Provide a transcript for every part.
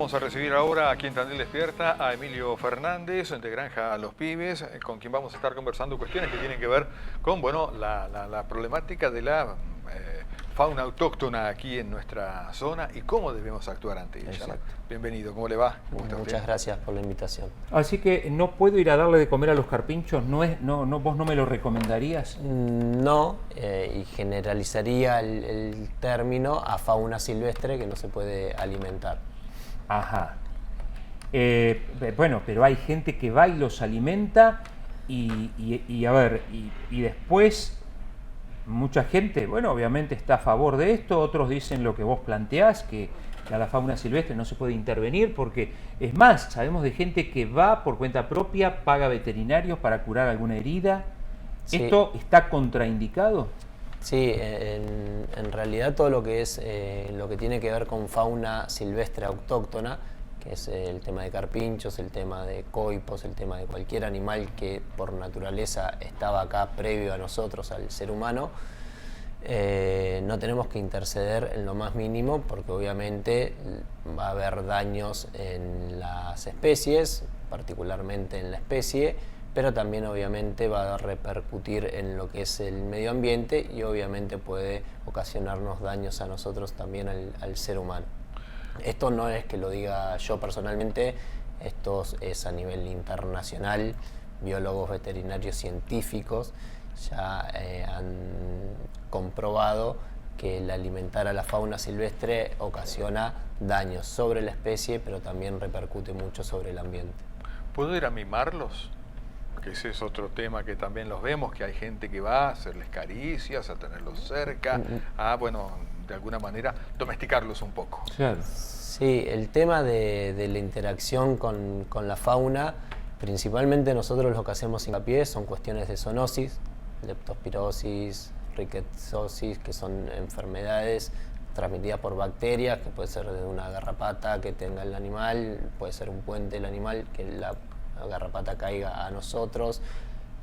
Vamos a recibir ahora aquí en Tandil Despierta a Emilio Fernández de Granja Los Pibes, con quien vamos a estar conversando cuestiones que tienen que ver con la problemática de la fauna autóctona aquí en nuestra zona y cómo debemos actuar ante ella, ¿no? Bienvenido, ¿cómo le va? ¿Cómo está usted? Muchas gracias por la invitación. Así que no puedo ir a darle de comer a los carpinchos, ¿vos no me lo recomendarías? No, y generalizaría el término a fauna silvestre que no se puede alimentar. Ajá. Bueno, pero hay gente que va y los alimenta y después mucha gente, bueno, obviamente está a favor de esto, otros dicen lo que vos planteás, que a la fauna silvestre no se puede intervenir porque, es más, sabemos de gente que va por cuenta propia, paga veterinarios para curar alguna herida. Sí. ¿Esto está contraindicado? Sí, en realidad todo lo que es lo que tiene que ver con fauna silvestre autóctona, que es el tema de carpinchos, el tema de coipos, el tema de cualquier animal que por naturaleza estaba acá previo a nosotros, al ser humano, no tenemos que interceder en lo más mínimo porque obviamente va a haber daños en las especies, particularmente en la especie, pero también obviamente va a repercutir en lo que es el medio ambiente y obviamente puede ocasionarnos daños a nosotros también al ser humano. Esto no es que lo diga yo personalmente, esto es a nivel internacional, biólogos veterinarios científicos ya han comprobado que el alimentar a la fauna silvestre ocasiona daños sobre la especie, pero también repercute mucho sobre el ambiente. ¿Puedo ir a mimarlos? Que ese es otro tema que también los vemos, que hay gente que va a hacerles caricias, a tenerlos cerca, de alguna manera domesticarlos un poco. Claro. Sí, el tema de la interacción con la fauna, principalmente nosotros lo que hacemos hincapié son cuestiones de zoonosis, leptospirosis, rickettsiosis, que son enfermedades transmitidas por bacterias, que puede ser de una garrapata que tenga el animal, puede ser un puente del animal, que la garrapata caiga a nosotros.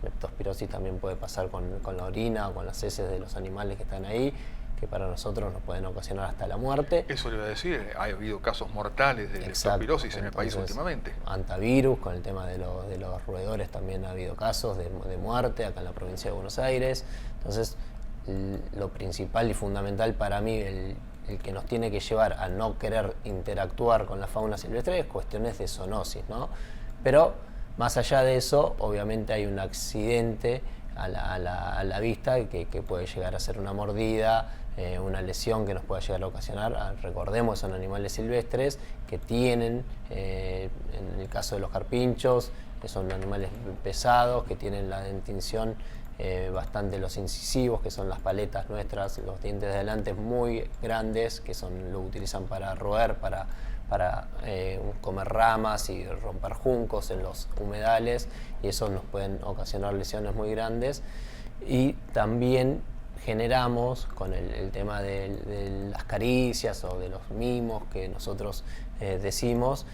Leptospirosis también puede pasar con la orina o con las heces de los animales que están ahí, que para nosotros nos pueden ocasionar hasta la muerte. Eso le iba a decir, ha habido casos mortales de leptospirosis en el país últimamente. Antivirus, con el tema de los roedores también ha habido casos de muerte acá en la provincia de Buenos Aires. Entonces, lo principal y fundamental para mí, el que nos tiene que llevar a no querer interactuar con la fauna silvestre es cuestiones de zoonosis, ¿no? Pero más allá de eso, obviamente hay un accidente a la vista que puede llegar a ser una mordida, una lesión que nos pueda llegar a ocasionar. Recordemos, son animales silvestres que tienen, en el caso de los carpinchos, que son animales pesados, que tienen la dentición bastante, los incisivos, que son las paletas nuestras, los dientes de adelante muy grandes, que lo utilizan para roer, para comer ramas y romper juncos en los humedales, y eso nos pueden ocasionar lesiones muy grandes. Y también generamos con el tema de las caricias o de los mimos que nosotros decimos,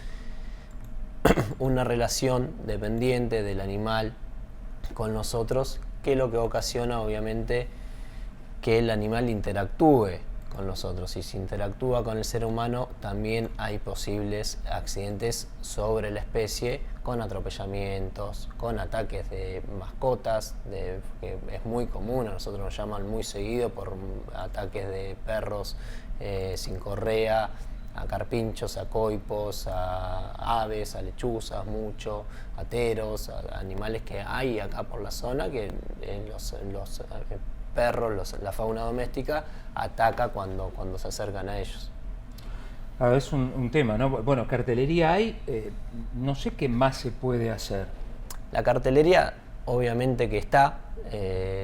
una relación dependiente del animal con nosotros, que lo que ocasiona obviamente que el animal interactúe con nosotros, y si interactúa con el ser humano también hay posibles accidentes sobre la especie, con atropellamientos, con ataques de mascotas, que es muy común, a nosotros nos llaman muy seguido por ataques de perros sin correa, a carpinchos, a coipos, a aves, a lechuzas, mucho, a teros, a animales que hay acá por la zona, que los perros, la fauna doméstica, ataca cuando se acercan a ellos. Es un tema, ¿no? Bueno, cartelería hay, no sé qué más se puede hacer. La cartelería, obviamente que está.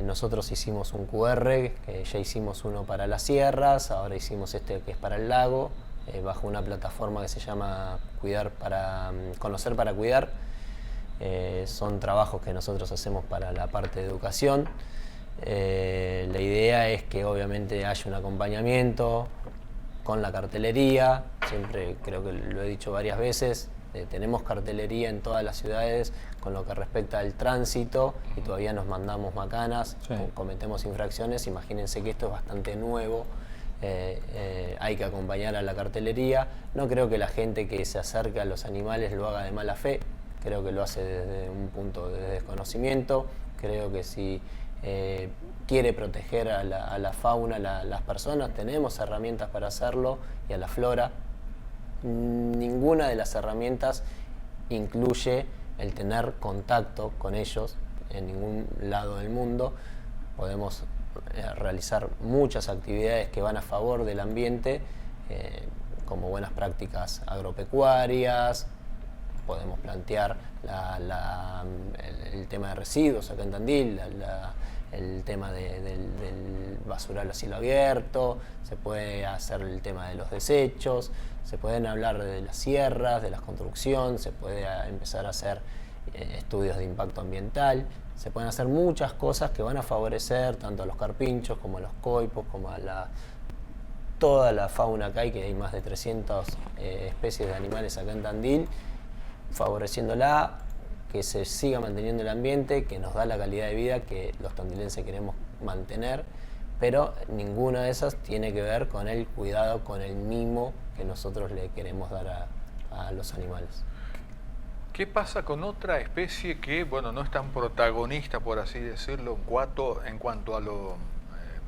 Nosotros hicimos un QR, que ya hicimos uno para las sierras, ahora hicimos este que es para el lago, bajo una plataforma que se llama Conocer para Cuidar. Son trabajos que nosotros hacemos para la parte de educación. La idea es que obviamente haya un acompañamiento con la cartelería. Siempre creo que lo he dicho varias veces, tenemos cartelería en todas las ciudades con lo que respecta al tránsito y todavía nos mandamos macanas, sí, cometemos infracciones. Imagínense que esto es bastante nuevo hay que acompañar a la cartelería. No creo que la gente que se acerca a los animales lo haga de mala fe, creo que lo hace desde un punto de desconocimiento. Creo que si quiere proteger a la fauna, las personas, tenemos herramientas para hacerlo, y a la flora. Ninguna de las herramientas incluye el tener contacto con ellos en ningún lado del mundo. Podemos realizar muchas actividades que van a favor del ambiente, como buenas prácticas agropecuarias. Podemos plantear el tema de residuos acá en Tandil, el tema del basural a cielo abierto, se puede hacer el tema de los desechos, se pueden hablar de las sierras, de la construcción, se puede empezar a hacer estudios de impacto ambiental. Se pueden hacer muchas cosas que van a favorecer tanto a los carpinchos como a los coipos, como a toda la fauna que hay más de 300 especies de animales acá en Tandil, favoreciéndola, que se siga manteniendo el ambiente, que nos da la calidad de vida que los tandilenses queremos mantener, pero ninguna de esas tiene que ver con el cuidado, con el mimo que nosotros le queremos dar a los animales. ¿Qué pasa con otra especie que, bueno, no es tan protagonista, por así decirlo, en cuanto a lo,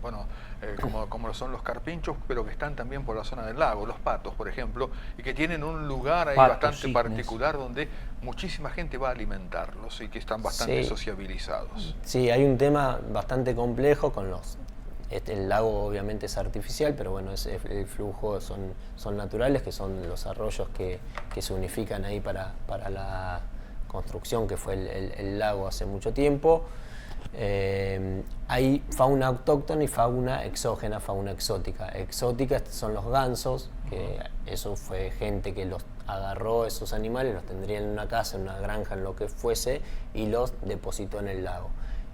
como lo son los carpinchos, pero que están también por la zona del lago, los patos, por ejemplo, y que tienen un lugar ahí bastante particular donde muchísima gente va a alimentarlos y que están bastante sociabilizados? Sí, hay un tema bastante complejo con el lago obviamente es artificial, pero bueno, el flujo son naturales, que son los arroyos que se unifican ahí para la construcción que fue el lago hace mucho tiempo. Hay fauna autóctona y fauna exógena, fauna exótica. Exótica son los gansos, que eso fue gente que los agarró esos animales, los tendría en una casa, en una granja, en lo que fuese, y los depositó en el lago.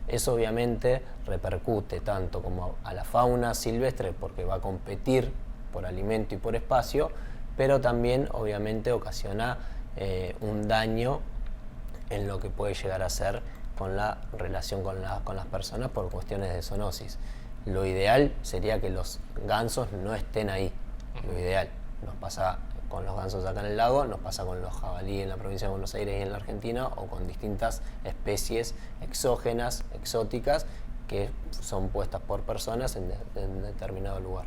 Eso obviamente repercute tanto como a la fauna silvestre, porque va a competir por alimento y por espacio, pero también obviamente ocasiona un daño en lo que puede llegar a ser con la relación con las personas por cuestiones de zoonosis. Lo ideal sería que los gansos no estén ahí, lo ideal. Nos pasa con los gansos acá en el lago, nos pasa con los jabalí en la provincia de Buenos Aires y en la Argentina, o con distintas especies exógenas, exóticas, que son puestas por personas en determinado lugar.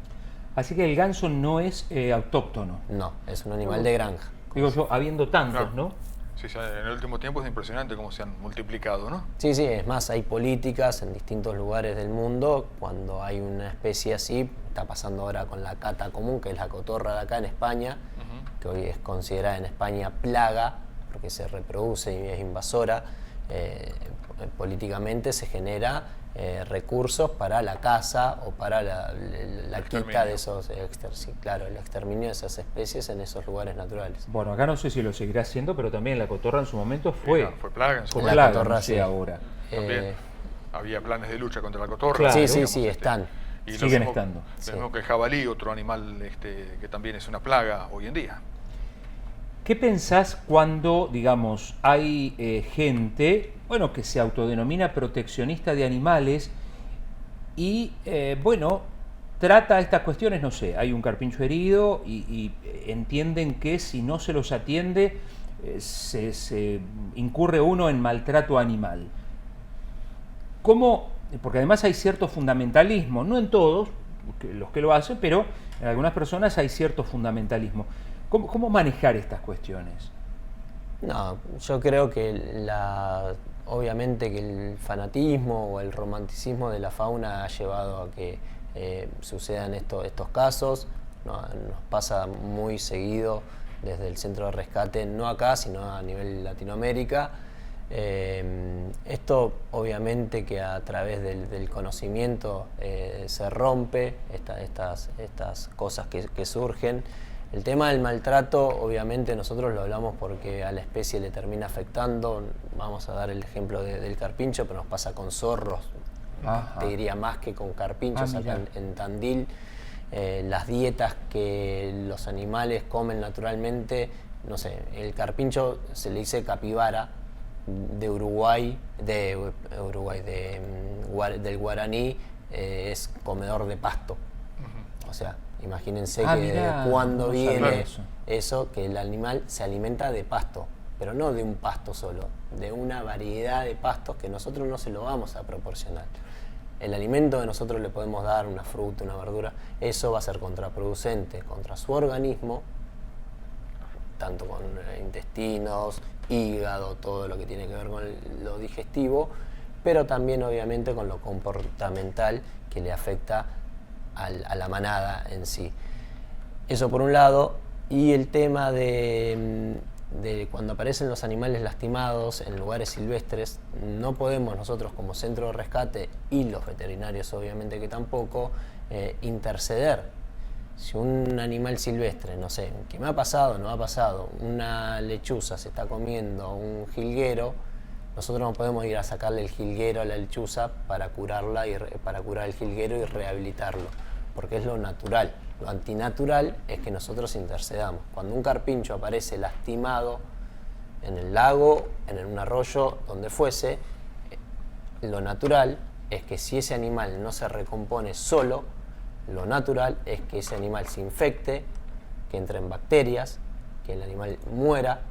Así que el ganso no es autóctono. No, es un animal de granja. Digo yo, habiendo tantos, ¿no? Sí, en el último tiempo es impresionante cómo se han multiplicado, ¿no? Sí, es más, hay políticas en distintos lugares del mundo. Cuando hay una especie así, está pasando ahora con la cata común, que es la cotorra de acá en España, que hoy es considerada en España plaga, porque se reproduce y es invasora. Políticamente se genera recursos para la caza o para la quita de esos el exterminio de esas especies en esos lugares naturales. Bueno, acá no sé si lo seguirá haciendo, pero también la cotorra en su momento fue plaga en su momento. La cotorra, no sé ahora. También había planes de lucha contra la cotorra. Claro. Sí, están. Y siguen estando. Lo mismo que el jabalí, otro animal que también es una plaga hoy en día. ¿Qué pensás cuando, digamos, hay gente, que se autodenomina proteccionista de animales y, trata estas cuestiones, no sé, hay un carpincho herido y entienden que si no se los atiende se incurre uno en maltrato animal? ¿Cómo? Porque además hay cierto fundamentalismo, no en todos los que lo hacen, pero en algunas personas hay cierto fundamentalismo. ¿Cómo manejar estas cuestiones? No, yo creo que obviamente que el fanatismo o el romanticismo de la fauna ha llevado a que sucedan estos casos. Nos pasa muy seguido desde el centro de rescate, no acá, sino a nivel Latinoamérica. Esto obviamente que a través del conocimiento se rompe estas cosas que surgen. El tema del maltrato, obviamente nosotros lo hablamos porque a la especie le termina afectando. Vamos a dar el ejemplo del carpincho, pero nos pasa con zorros. Ajá. Te diría más que con carpinchos acá en Tandil. Las dietas que los animales comen naturalmente, no sé, el carpincho se le dice capibara del guaraní, es comedor de pasto. O sea, imagínense mirá, de cuándo no sabía viene eso. que el animal se alimenta de pasto, pero no de un pasto solo, de una variedad de pastos que nosotros no se lo vamos a proporcionar. El alimento que nosotros le podemos dar, una fruta, una verdura, eso va a ser contraproducente contra su organismo, tanto con intestinos, hígado, todo lo que tiene que ver con lo digestivo, pero también obviamente con lo comportamental que le afecta a la manada en sí. Eso por un lado, y el tema de cuando aparecen los animales lastimados en lugares silvestres, no podemos nosotros como centro de rescate, y los veterinarios obviamente que tampoco, interceder. Si un animal silvestre, no sé, ¿qué me ha pasado? No ha pasado, una lechuza se está comiendo un jilguero, nosotros no podemos ir a sacarle el jilguero a la lechuza para curarla para curar el jilguero y rehabilitarlo, porque es lo natural. Lo antinatural es que nosotros intercedamos. Cuando un carpincho aparece lastimado en el lago, en un arroyo, donde fuese, lo natural es que si ese animal no se recompone solo, lo natural es que ese animal se infecte, que entren bacterias, que el animal muera,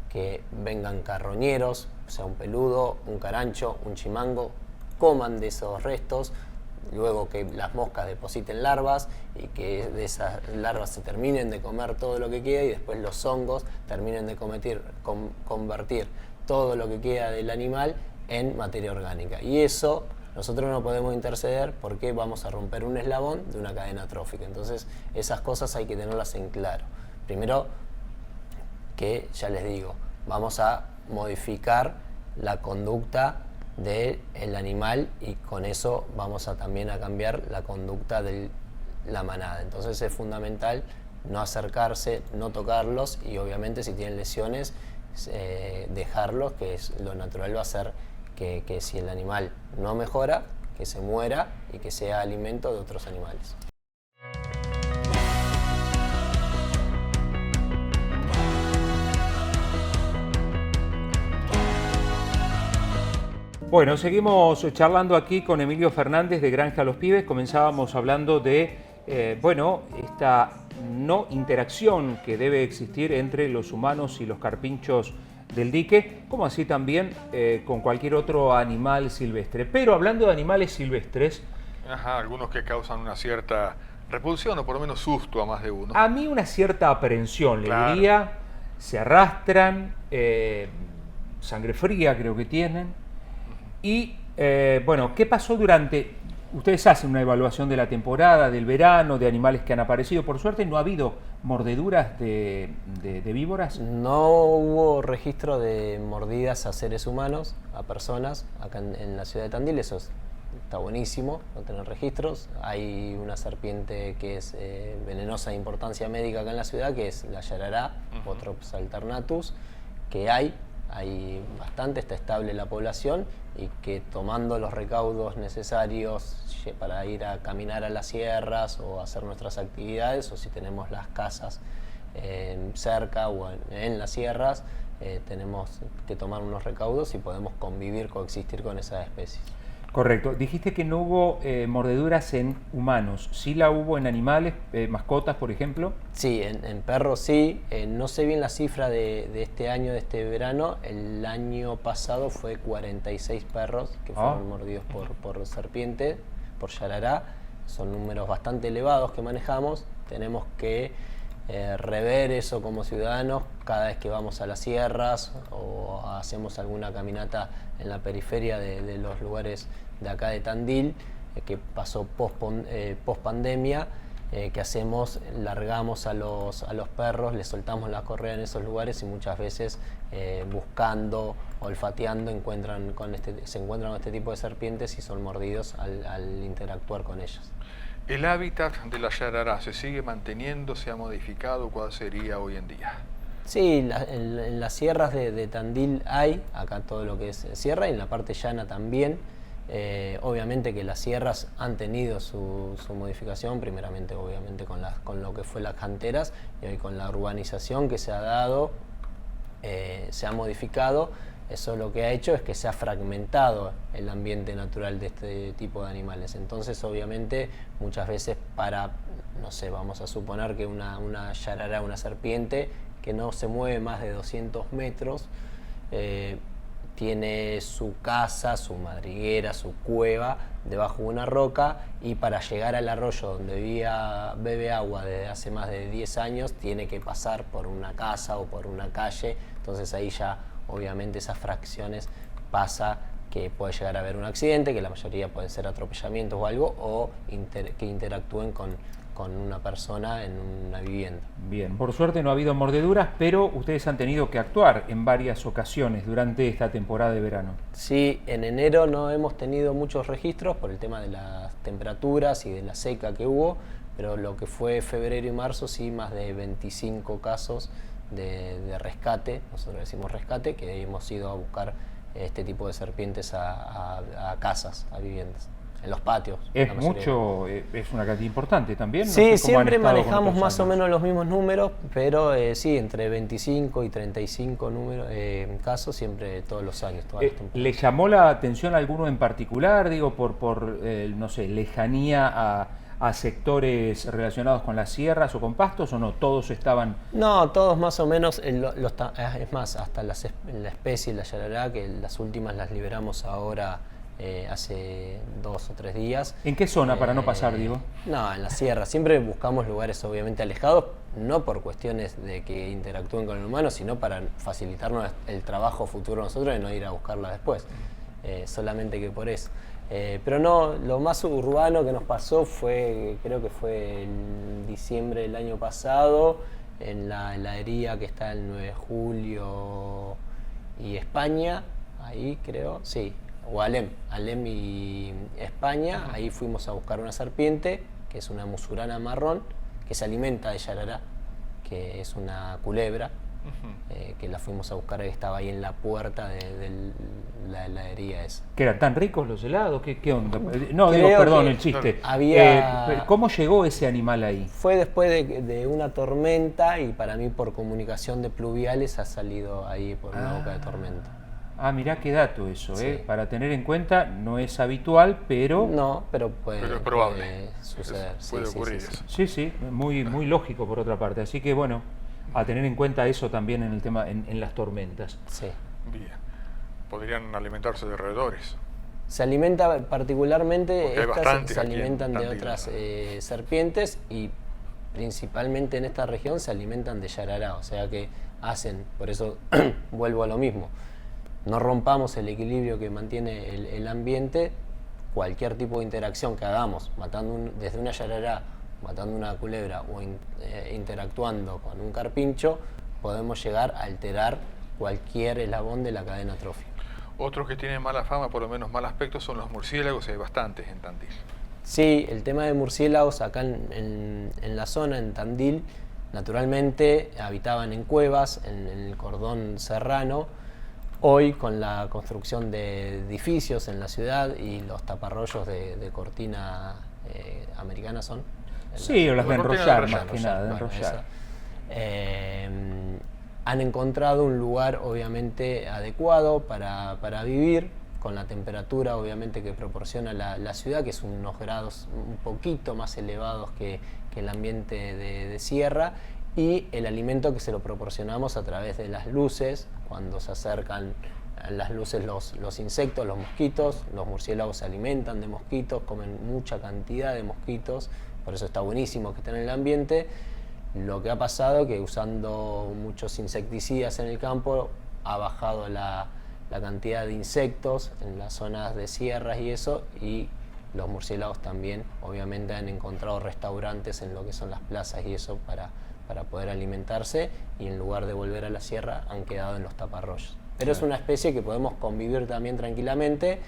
que vengan carroñeros, o sea, un peludo, un carancho, un chimango, coman de esos restos, luego que las moscas depositen larvas y que de esas larvas se terminen de comer todo lo que queda y después los hongos terminen de convertir todo lo que queda del animal en materia orgánica. Y eso nosotros no podemos interceder porque vamos a romper un eslabón de una cadena trófica. Entonces esas cosas hay que tenerlas en claro. Primero, que ya les digo, vamos a modificar la conducta del animal y con eso vamos también a cambiar la conducta de la manada. Entonces es fundamental no acercarse, no tocarlos y obviamente si tienen lesiones dejarlos, que es lo natural va a ser que si el animal no mejora, que se muera y que sea alimento de otros animales. Bueno, seguimos charlando aquí con Emilio Fernández de Granja Los Pibes. Comenzábamos hablando de esta no interacción que debe existir entre los humanos y los carpinchos del dique, como así también con cualquier otro animal silvestre. Pero hablando de animales silvestres... Ajá, algunos que causan una cierta repulsión o por lo menos susto a más de uno. A mí una cierta aprehensión, Claro. le diría, se arrastran, sangre fría creo que tienen. Y bueno, ¿qué pasó durante...? Ustedes hacen una evaluación de la temporada, del verano, de animales que han aparecido. Por suerte no ha habido mordeduras de víboras. No hubo registro de mordidas a seres humanos, a personas, acá en la ciudad de Tandil. Eso está buenísimo, no tener registros. Hay una serpiente que es venenosa de importancia médica acá en la ciudad, que es la yarará, Bothrops alternatus, que hay bastante, está estable la población y que tomando los recaudos necesarios para ir a caminar a las sierras o hacer nuestras actividades, o si tenemos las casas cerca o en las sierras, tenemos que tomar unos recaudos y podemos convivir, coexistir con esas especies. Correcto. Dijiste que no hubo mordeduras en humanos. ¿Sí la hubo en animales, mascotas, por ejemplo? Sí, en perros sí. No sé bien la cifra de este año, de este verano. El año pasado fue 46 perros que fueron mordidos por serpiente, por yarará. Son números bastante elevados que manejamos. Tenemos que rever eso como ciudadanos cada vez que vamos a las sierras o hacemos alguna caminata en la periferia de los lugares de acá de Tandil, que pasó post pandemia. ¿Qué hacemos? Largamos a los perros, les soltamos la correa en esos lugares y muchas veces buscando, olfateando, se encuentran con este tipo de serpientes y son mordidos al interactuar con ellas. ¿El hábitat de la yarará se sigue manteniendo, se ha modificado? ¿Cuál sería hoy en día? Sí, en las sierras de Tandil hay, acá todo lo que es sierra y en la parte llana también. Obviamente que las sierras han tenido su modificación, primeramente obviamente con lo que fue las canteras y hoy con la urbanización que se ha dado, se ha modificado Eso lo que ha hecho es que se ha fragmentado el ambiente natural de este tipo de animales. Entonces, obviamente, muchas veces no sé, vamos a suponer que una yarará, una serpiente, que no se mueve más de 200 metros, tiene su casa, su madriguera, su cueva debajo de una roca, y para llegar al arroyo donde bebe agua desde hace más de 10 años tiene que pasar por una casa o por una calle. Entonces ahí ya obviamente esas fracciones pasa que puede llegar a haber un accidente, que la mayoría pueden ser atropellamientos o algo, o que interactúen con una persona en una vivienda. Bien, por suerte no ha habido mordeduras, pero ustedes han tenido que actuar en varias ocasiones durante esta temporada de verano. Sí, en enero no hemos tenido muchos registros por el tema de las temperaturas y de la seca que hubo, pero lo que fue febrero y marzo sí, más de 25 casos de rescate, nosotros decimos rescate, que hemos ido a buscar este tipo de serpientes a casas, a viviendas. En los patios. Es mucho, es una cantidad importante también. Sí, no sé siempre manejamos más o menos los mismos números, pero sí, entre 25 y 35 casos siempre todos los años. ¿Le llamó la atención a alguno en particular, digo, por no sé, lejanía a sectores relacionados con las sierras o con pastos, o no? ¿Todos estaban...? No, todos más o menos, es más, hasta la especie, la yarará, que las últimas las liberamos ahora hace 2 o 3 días. ¿En qué zona para no pasar, digo? No, en la sierra. Siempre buscamos lugares obviamente alejados, no por cuestiones de que interactúen con el humano, sino para facilitarnos el trabajo futuro nosotros y no ir a buscarla después. Solamente que por eso. Pero no, lo más urbano que nos pasó creo que fue en diciembre del año pasado, en la heladería que está en 9 de julio y España, ahí creo, sí. O Alem y España. Ahí fuimos a buscar una serpiente, que es una musurana marrón, que se alimenta de yarará, que es una culebra, que la fuimos a buscar, que estaba ahí en la puerta de la heladería esa. ¿Que eran tan ricos los helados? ¿Qué onda? No, digo, perdón, el chiste. ¿Cómo llegó ese animal ahí? Fue después de una tormenta, y para mí por comunicación de pluviales ha salido ahí por una boca de tormenta. Ah, mirá qué dato eso, Sí. Para tener en cuenta, no es habitual, pero... No, pero es probable. puede suceder. Puede ocurrir eso. Sí, muy lógico por otra parte. Así que bueno, a tener en cuenta eso también en el tema, en las tormentas. Sí. Bien. Podrían alimentarse de roedores. Se alimenta particularmente, estas se alimentan de Tandil, otras ¿no? serpientes, y principalmente en esta región se alimentan de yarará, o sea que por eso vuelvo a lo mismo. No rompamos el equilibrio que mantiene el ambiente. Cualquier tipo de interacción que hagamos, desde una yarará, matando una culebra o interactuando con un carpincho, podemos llegar a alterar cualquier eslabón de la cadena trófica. Otros que tienen mala fama, por lo menos mal aspecto, son los murciélagos, y hay bastantes en Tandil. Sí, el tema de murciélagos acá en la zona, en Tandil, naturalmente habitaban en cuevas, en el cordón serrano. Hoy, con la construcción de edificios en la ciudad y los taparrollos de cortina americana son. Sí, o las de enrollar, más que nada, de enrollar. Han encontrado un lugar obviamente adecuado para vivir, con la temperatura obviamente que proporciona la ciudad, que es unos grados un poquito más elevados que el ambiente de sierra, y el alimento que se lo proporcionamos a través de las luces. Cuando se acercan a las luces los insectos, los mosquitos, los murciélagos se alimentan de mosquitos, comen mucha cantidad de mosquitos, por eso está buenísimo que estén en el ambiente. Lo que ha pasado es que usando muchos insecticidas en el campo ha bajado la cantidad de insectos en las zonas de sierras y eso, y los murciélagos también obviamente han encontrado restaurantes en lo que son las plazas y eso para poder alimentarse, y en lugar de volver a la sierra han quedado en los taparrollos. Pero es una especie que podemos convivir también tranquilamente.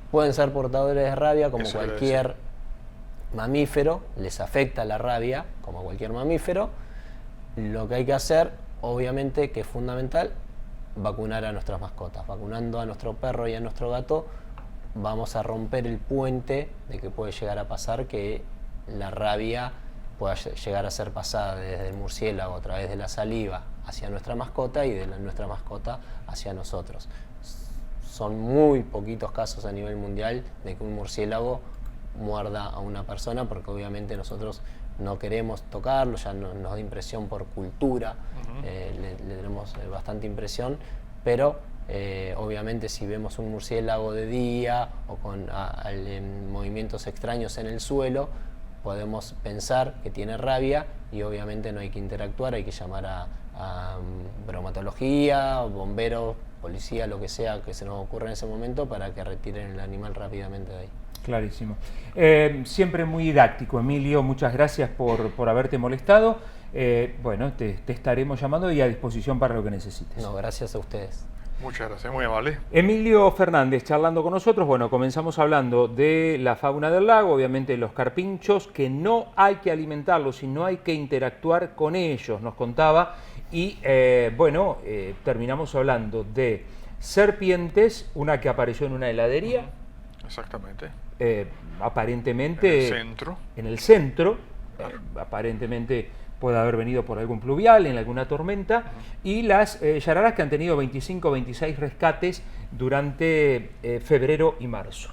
Pueden ser portadores de rabia como cualquier mamífero, les afecta la rabia como cualquier mamífero. Lo que hay que hacer, obviamente, que es fundamental, vacunar a nuestras mascotas. Vacunando a nuestro perro y a nuestro gato vamos a romper el puente de que puede llegar a pasar que la rabia pueda llegar a ser pasada desde el murciélago a través de la saliva hacia nuestra mascota y de nuestra mascota hacia nosotros. Son muy poquitos casos a nivel mundial de que un murciélago muerda a una persona, porque obviamente nosotros no queremos tocarlo, ya nos da impresión por cultura, le tenemos bastante impresión, pero obviamente si vemos un murciélago de día o con movimientos extraños en el suelo, podemos pensar que tiene rabia y obviamente no hay que interactuar, hay que llamar a bromatología, bomberos, policía, lo que sea que se nos ocurra en ese momento para que retiren el animal rápidamente de ahí. Clarísimo. Siempre muy didáctico, Emilio, muchas gracias por haberte molestado. Bueno, te estaremos llamando y a disposición para lo que necesites. No, gracias a ustedes. Muchas gracias, muy amable. Emilio Fernández charlando con nosotros. Bueno, comenzamos hablando de la fauna del lago, obviamente los carpinchos, que no hay que alimentarlos y no hay que interactuar con ellos, nos contaba. Y bueno, terminamos hablando de serpientes, una que apareció en una heladería. Exactamente. Aparentemente En el centro. Claro. Aparentemente puede haber venido por algún pluvial, en alguna tormenta, y las yararas que han tenido 25 o 26 rescates durante febrero y marzo.